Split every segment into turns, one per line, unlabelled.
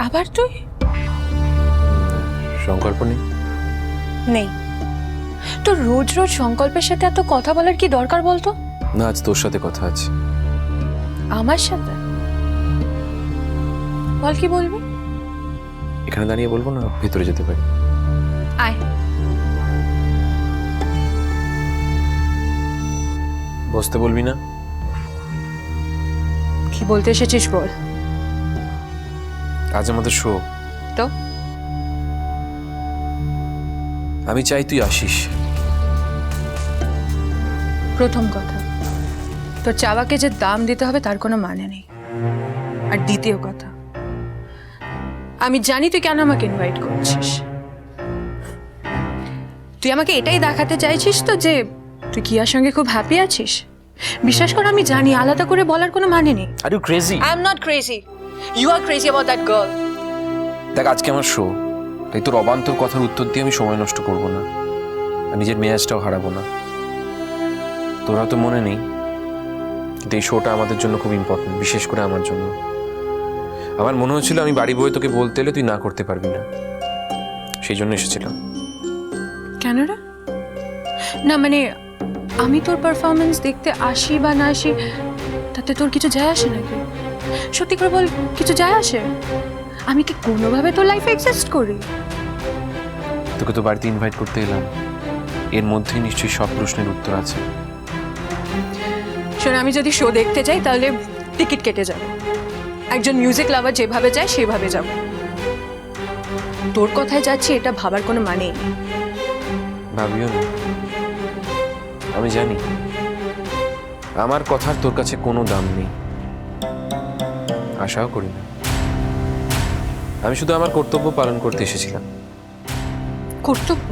আবার তুই?
সংকল্প
নেই। তোর রোজ রোজ সংকল্পের সাথে এত কথা বলার কি দরকার বলতো?
না, আজ তোর সাথে কথা আছে।
আমার সাথে? বল, কি বলবি?
এখানে দাঁড়িয়ে বলবো না, ভেতরে যেতে পারি।
আয়।
বসতে বলবি না?
কি বলতে এসেছিস বল।
আজ আমাদের শো।
তো
আমি চাই তুই আসিস।
প্রথম কথা, তোর চাওয়াকে যে দাম দিতে হবে তার কোনো মানে নেই। আর দ্বিতীয় কথা, আমি জানি তুই কেন আমাকে ইনভাইট করছিস। তুই আমাকে এটাই দেখাতে চাইছিস তো যে তুই কিয়ার সঙ্গে খুব হ্যাপি আছিস। বিশ্বাস কর, আমি জানি, আলাদা করে বলার কোনো মানে নেই।
Are you crazy?
I am not crazy, you are crazy about that girl.
দেখ, আজকে আমার শো, তাই তোর অবান্তর কথার উত্তর দিয়ে আমি সময় নষ্ট করব না, আর নিজের মেজাজটাও হারাবো না। তোরা তো মনে নেই, কিন্তু এই শোটা আমাদের জন্য খুব ইম্পর্টেন্ট, বিশেষ করে আমার জন্য। আমার মনে হচ্ছিল আমি বাড়ি বয়ে তোকে বলতে এলে তুই না করতে পারবি না, সেই জন্য এসেছিলাম।
কেন রে? না মানে, আমি তোর পারফরমেন্স দেখতে আসি বা না আসি তাতে তোর কিছু যায় আসে নাকি? সত্যি করে বল, কিছু যায় আসে? আমি কি কোনোভাবে তোর লাইফে এক্সিস্ট করি?
তোকে তো বাড়িতে ইনভাইট করতে এলাম, এর মধ্যেই নিশ্চয়ই সব প্রশ্নের উত্তর আছে।
শোন, আমি যদি শো দেখতে যাই তাহলে টিকিট কেটে যাবো। একজন মিউজিক লাভার যেভাবে যায় সেভাবে যাব। তোর কথায় যাচ্ছি এটা ভাবার কোনো মানেই নেই।
ভাবিও না, আমি জানি আমার কথার তোর কাছে কোনো দাম নেই, আশাও করি না। আমি শুধু আমার কর্তব্য পালন করতে এসেছিলাম।
কর্তব্য?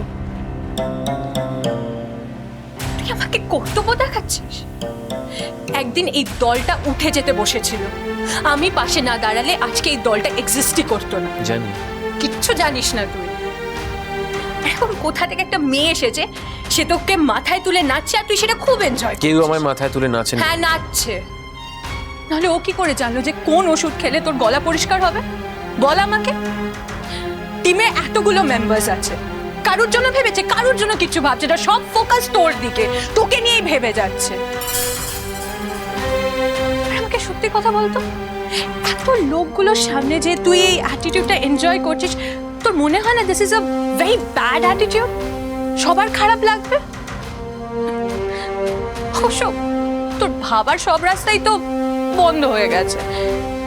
তুই আমাকে কর্তব্য দেখাচ্ছিস? একদিন এই দলটা উঠে যেতে বসেছিল, আমি পাশে না দাঁড়ালে আজকে এই দলটা এক্সিস্টই করতো না।
জানি।
কিচ্ছু জানিস না তুই। এখন কোথা থেকে একটা মেয়ে এসেছে, সে তোকে মাথায় তুলে নাচছে আর তুই সেটা খুব এনজয় করছিস।
কেউ আমার মাথায় তুলে নাচে না।
হ্যাঁ, নাচছে। নাহলে ও কি করে জানলো যে কোন ওষুধ খেলে তোর গলা পরিষ্কার হবে? বল আমাকে। টিমে এতগুলো মেম্বার্স আছে, কারোর জন্য ভেবেছে? কারোর জন্য কিছু ভাবছে না, সব ফোকাস তোর দিকে, তোকে নিয়েই ভেবে যাচ্ছে। আর আমাকে সত্যি কথা বলতো, এত লোকগুলোর সামনে যে তুই এই অ্যাটিটিউডটা এনজয় করছিস, তোর মনে হয় না this is a very bad attitude? সবার খারাপ লাগবে। অশোক, তোর ভাবার সব রাস্তাই তো বন্ধ হয়ে গেছে,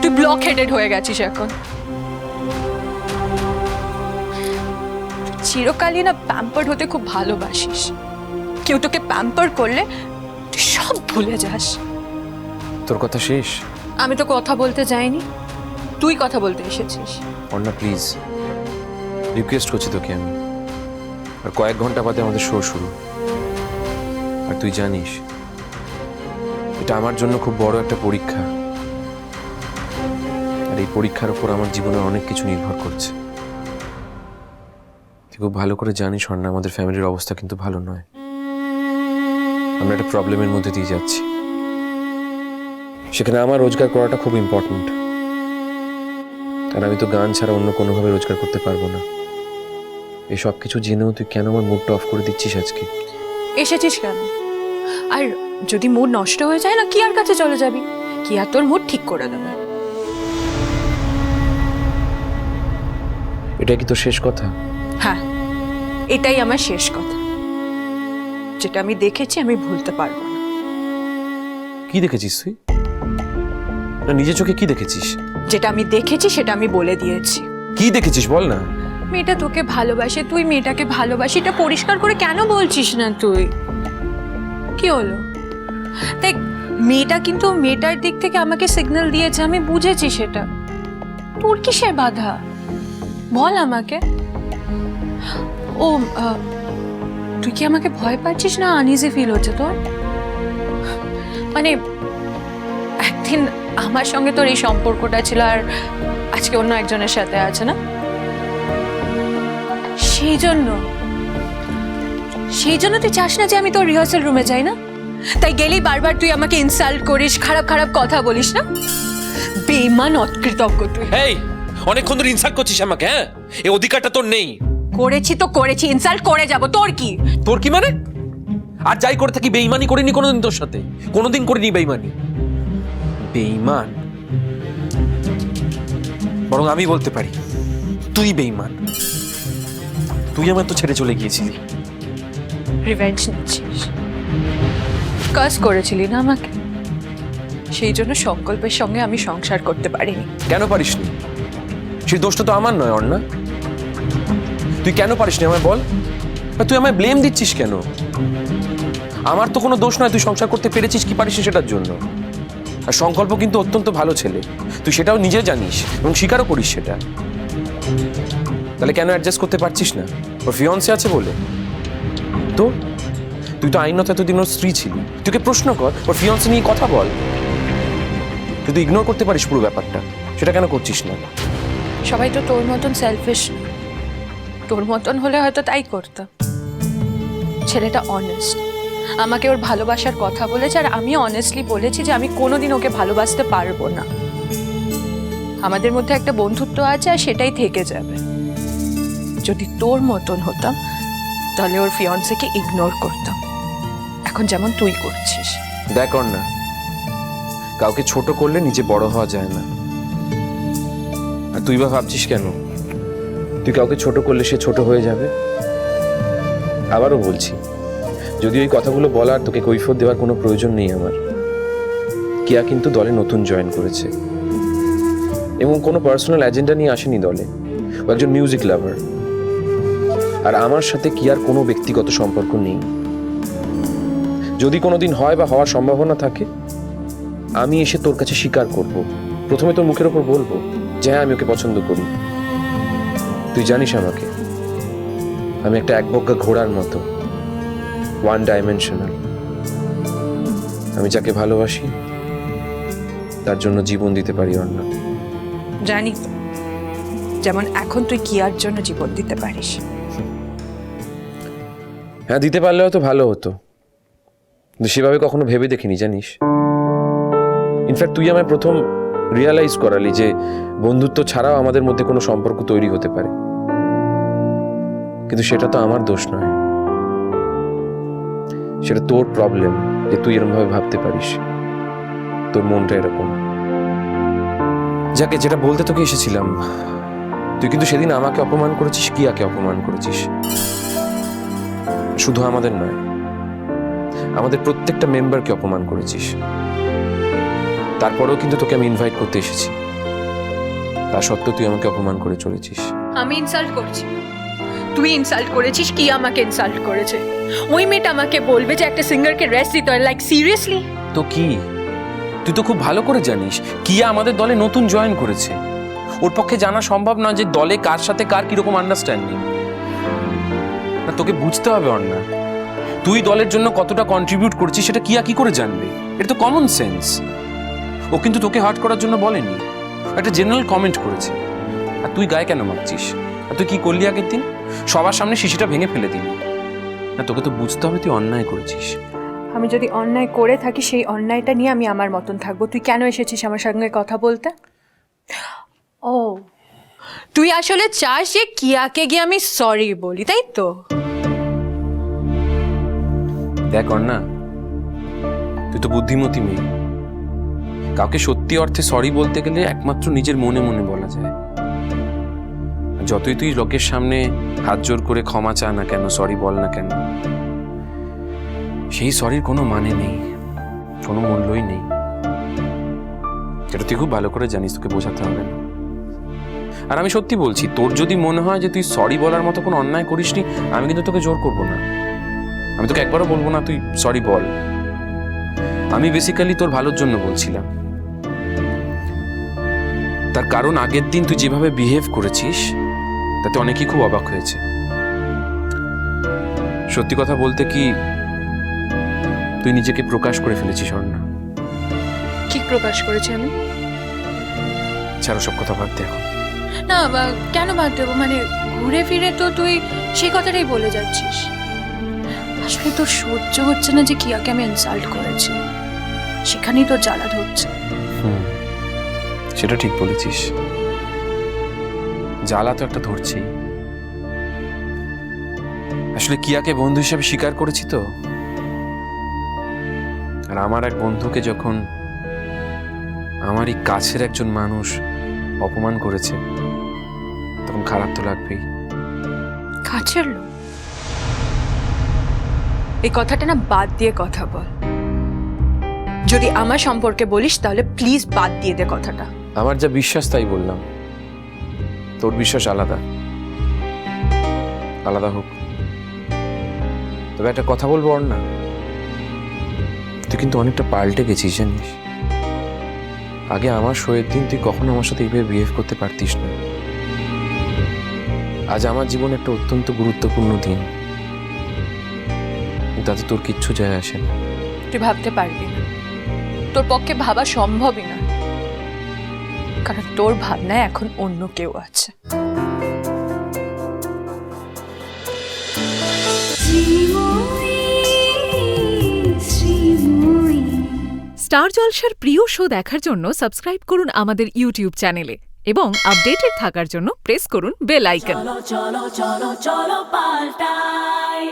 তুই ব্লক হেডেড হয়ে গেছিস এখন। চিরকালই না প্যাম্পার্ড হতে খুব ভালোবাসিস, কেউ তোকে প্যাম্পার করলে তুই সব ভুলে যাস।
তোর কথা শেষ?
আমি তো কথা বলতে যাইনি, তুই কথা বলতে এসেছিস।
অর্ণা প্লিজ, রিকোয়েস্ট করছি তোকে আমি। আর কয়েক ঘন্টা বাদে আমাদের শো শুরু, আর তুই জানিস এটা আমার জন্য খুব বড় একটা পরীক্ষা, আর এই পরীক্ষার উপর আমার জীবনের অনেক কিছু নির্ভর করছে। তুই খুব ভালো করে জানিস অর্ণা, আমাদের ফ্যামিলির অবস্থা কিন্তু ভালো নয়। আমরা একটা প্রবলেমের মধ্যে দিয়ে যাচ্ছি, সেখানে আমার রোজগার করাটা খুব ইম্পর্ট্যান্ট। আর আমি তো গান ছাড়া অন্য কোনোভাবে রোজগার করতে পারবো না। এই সব কিছু জেনেও তুই কেন আমার মুডটা অফ করে দিচ্ছিস আজকে?
এসেছিস কেন? আর যদি মুড নষ্ট হয়ে যায় না, কিয়ার কাছে চলে যাবি, কিয়া তোর মুড ঠিক করে দেবে।
এটা কি তোর শেষ কথা?
হ্যাঁ, এটাই আমার শেষ কথা। যেটা আমি দেখেছি আমি ভুলতে পারবো না।
কি দেখেছিস তুই? না, নিজের চোখে কি দেখেছিস?
যেটা আমি দেখেছি সেটা আমি বলে দিয়েছি।
কি দেখেছিস বল না।
মেয়েটা তোকে ভালোবাসে, তুই মেয়েটাকে ভালোবাসি, এটা পরিষ্কার করে কেন বলছিস না তুই? কি হলো? দেখ, মেয়েটা কিন্তু মেয়েটার দিক থেকে আমাকে সিগন্যাল দিয়েছে, আমি বুঝেছি সেটা। তোর কিসের বাধা বল আমাকে। ও তুই কি আমাকে ভয় পাচ্ছিস না আনইজি ফিল হচ্ছে তোর? মানে একদিন আমার সঙ্গে তোর এই সম্পর্কটা ছিল আর আজকে অন্য একজনের সাথে আছে না, সেই জন্য তুই চাস না যে আমি তোর রিহার্সাল রুমে যাই না? তাই গেলেই বারবার তুই আমাকে ইনসাল্ট করিস, খারাপ খারাপ কথা বলিস না? বেঈমান, অকৃতজ্ঞ তুই।
এই অনেকক্ষণ ধরে ইনসাল্ট করছিস আমাকে। হ্যাঁ, এই অধিকারটা তোর নেই।
করেছি তো করেছি, ইনসাল্ট করে যাব, তোর কি?
তোর কি মানে? আর যাই করে থাকি বেইমানি করিনি কোনোদিন তোর সাথে, কোনোদিন করিনি বেইমানি। বেইমান বরং আমি বলতে পারি তুই বেইমান। তুই আমার তো ছেড়ে চলে গিয়েছিলি।
রিভেঞ্জ নিচ্ছিস? কাজ করেছিলি না আমাকে, সেই জন্য সংকল্পের সঙ্গে আমি সংসার করতে পারিনি।
কেন পারিসনি? সেই দোষটা তো আমার নয় অর্ণা। তুই কেন পারিসনি আমায় বল? আর তুই আমায় ব্লেম দিচ্ছিস কেন? আমার তো কোনো দোষ নয়, তুই সংসার করতে পেরেছিস কি পারিস সেটার জন্য। আর সংকল্প কিন্তু অত্যন্ত ভালো ছেলে, তুই সেটাও নিজে জানিস এবং স্বীকারও করিস সেটা। তাহলে কেন অ্যাডজাস্ট করতে পারছিস না? ওর ফিয়ন্সে আছে বলে? তো তুই তো আইনত এতদিন ওর স্ত্রী ছিলি, তুই প্রশ্ন কর, ওর ফিয়ন্সে নিয়ে কথা বল। তুই তো ইগনোর করতে পারিস পুরো ব্যাপারটা, সেটা কেন করছিস না?
সবাই তো তোর মতন সেলফিশ, তোর মতন হলে হয়তো তাই করতাম। ছেলেটা অনেস্ট, আমাকে ওর ভালোবাসার কথা বলেছে, আর আমি অনেস্টলি বলেছি যে আমি কোনোদিন ওকে ভালোবাসতে পারবো না। আমাদের মধ্যে একটা বন্ধুত্ব আছে আর সেটাই থেকে যাবে। যদি তোর মতন হতাম তাহলে ওর ফিয়ন্সেকে ইগনোর করতাম, এখন যেমন তুই করছিস।
দেখ না, কাউকে ছোট করলে নিজে বড় হওয়া যায় না। আর তুই বা ভাবছিস কেন তুই কাউকে ছোট করলে সে ছোট হয়ে যাবে? আবারও বলছি, যদিও এই কথাগুলো বলার তোকে কৈফিয়ত দেওয়ার কোনো প্রয়োজন নেই আমার। কিয়া কিন্তু দলে নতুন জয়েন করেছে এবং কোনো পার্সোনাল এজেন্ডা নিয়ে আসেনি দলে। ও একজন মিউজিক লাভার, আর আমার সাথে কিয়ার কোনো ব্যক্তিগত সম্পর্ক নেই। যদি কোনোদিন হয় বা হওয়ার সম্ভাবনা থাকে, আমি এসে তোর কাছে স্বীকার করব। প্রথমে তোর মুখের ওপর বলবো যে হ্যাঁ, আমি ওকে পছন্দ করি। তুই জানিস আমাকে, আমি একটা একবজ্ঞা ঘোড়ার মতো, ওয়ান ডাইমেনশনাল। আমি যাকে ভালোবাসি তার জন্য জীবন দিতে পারি অন্য।
জানি তো, যেমন এখন তুই কিয়ার জন্য জীবন দিতে পারিস।
হ্যাঁ, দিতে পারলেও তো ভালো হতো, কিন্তু সেভাবে কখনো ভেবে দেখিনি জানিস। ইনফ্যাক্ট তুই আমায় প্রথম রিয়ালাইজ করালি যে বন্ধুত্ব ছাড়াও আমাদের মধ্যে কোনো সম্পর্ক তৈরি হতে পারে। কিন্তু সেটা তো আমার দোষ নয়, সেটা তোর প্রবলেম যে তুই এরকম ভাবে ভাবতে পারিস, তোর মনটা এরকম। যাকে যেটা বলতে তোকে এসেছিলাম, তুই কিন্তু সেদিন আমাকে অপমান করেছিস, কিয়াকে অপমান করেছিস। শুধু আমাদের নয়, আমাদের প্রত্যেকটা মেম্বারকে অপমান করেছিস। তারপরেও কিন্তু তোকে আমি ইনভাইট করতে এসেছি, তা সত্ত্বেও তুই আমাকে অপমান করে চলেছিস।
আমি ইনসাল্ট করছি? তুই ইনসাল্ট করেছিস, কি আমাকে ইনসাল্ট করেছে? ওই মেয়েটা আমাকে বলবে যে একটা সিঙ্গারকে রেস্ট দিতে হয়, লাইক সিরিয়াসলি?
তো কি, তুই তো খুব ভালো করে জানিস কিয়া আমাদের দলে নতুন জয়েন করেছে। ওর পক্ষে জানা সম্ভব না যে দলে কার সাথে কার কিরকম আন্ডারস্ট্যান্ডিং। না, তোকে বুঝতে হবে অর্ণা, তুই দলের জন্য কতটা কন্ট্রিবিউট করছিস সেটা কিয়া কি করে জানবে? এটা তো কমন সেন্স। ও কিন্তু তোকে হার্ট করার জন্য বলেনি, একটা জেনারেল কমেন্ট করেছে। আর তুই গায়ে কেন মারছিস? আর তুই কি করলি আগের দিন? সবার সামনে শিশিটা ভেঙে ফেলে দিলি। না, তোকে তো বুঝতে হবে তুই অন্যায় করেছিস।
আমি যদি অন্যায় করে থাকি, সেই অন্যায়টা নিয়ে আমি আমার মতন থাকবো। তুই কেন এসেছিস আমার সঙ্গে কথা বলতে? ও, তুই আসলে চাস যে কিয়াকে গিয়ে আমি সরি বলি, তাই তো?
দেখ অর্ণা, তুই তো বুদ্ধিমতী মেয়ে। কাউকে সত্যি অর্থে সরি বলতে গেলে একমাত্র নিজের মনে মনে বলা যায়। যতই তুই লোকের সামনে হাত জোর করে ক্ষমা চা না কেন, সরি বল না কেন, সেই সরির কোনো মানে নেই, কোনো মূল্যই নেই। যেটা তুই খুব ভালো করে জানিস, তোকে বোঝাতে হবে না। আর আমি সত্যি বলছি, তোর যদি মনে হয় যে তুই সরি বলার মতো কোনো অন্যায় করিসনি, আমি কিন্তু তোকে জোর করবো না। আমি তোকে একবারও বলবো না তুই সরি বল। আমি বেসিক্যালি তোর ভালোর জন্য বলছিলাম। তার কারণ আগের দিন তুই যেভাবে বিহেভ করেছিস তাতে অনেকেই খুব অবাক হয়েছে। সত্যি কথা বলতে কি, তুই নিজেকে প্রকাশ করে ফেলেছিস অর্ণা।
কি প্রকাশ করেছি আমি?
ছাড়ো সব কথা বাদ দে এখন।
না, কেন বাদ দেবো? মানে ঘুরে ফিরে তো তুই সেই কথাটাই বলে যাচ্ছিস। আসলে তোর সহ্য হচ্ছে না যে কিয়াকে আমি ইনসাল্ট করেছি, সেখানেই তোর জ্বালা ধরছে।
সেটা ঠিক বলেছিস। জ্বালা তো একটা ধরছেই। আসলে কিয়াকে বন্ধু হিসেবে স্বীকার করেছি তো, আর আমার এক বন্ধুকে যখন আমারই কাছের একজন মানুষ অপমান করেছে তখন খারাপ তো লাগবেই।
কাছের লোক? এই কথাটা না বাদ দিয়ে কথা বল। যদি আমার সম্পর্কে বলিস তাহলে প্লিজ বাদ দিয়ে দে কথাটা।
আমার যা বিশ্বাস তাই বললাম, তোর বিশ্বাস আলাদা, আলাদা হোক। তবে একটা কথা বলবো না, তুই কিন্তু অনেকটা পাল্টে গেছিস জানিস। আগে আমার শোয়ের দিন তুই কখনো আমার সাথে এইভাবে বিহেভ করতে পারতিস না। আজ আমার জীবনে একটা অত্যন্ত গুরুত্বপূর্ণ দিন, তাতে তোর কিচ্ছু যায় আসে না।
তুই ভাবতে পারবি না, তোর পক্ষে ভাবা সম্ভবই না, কারণ তোর ভাবনায় এখন অন্য কেউ আছে।
স্টার জলসার প্রিয় শো দেখার জন্য সাবস্ক্রাইব করুন আমাদের ইউটিউব চ্যানেলে এবং আপডেটেড থাকার জন্য প্রেস করুন বেল আইকন।
চলো চলো চলো চলো পাল্টাই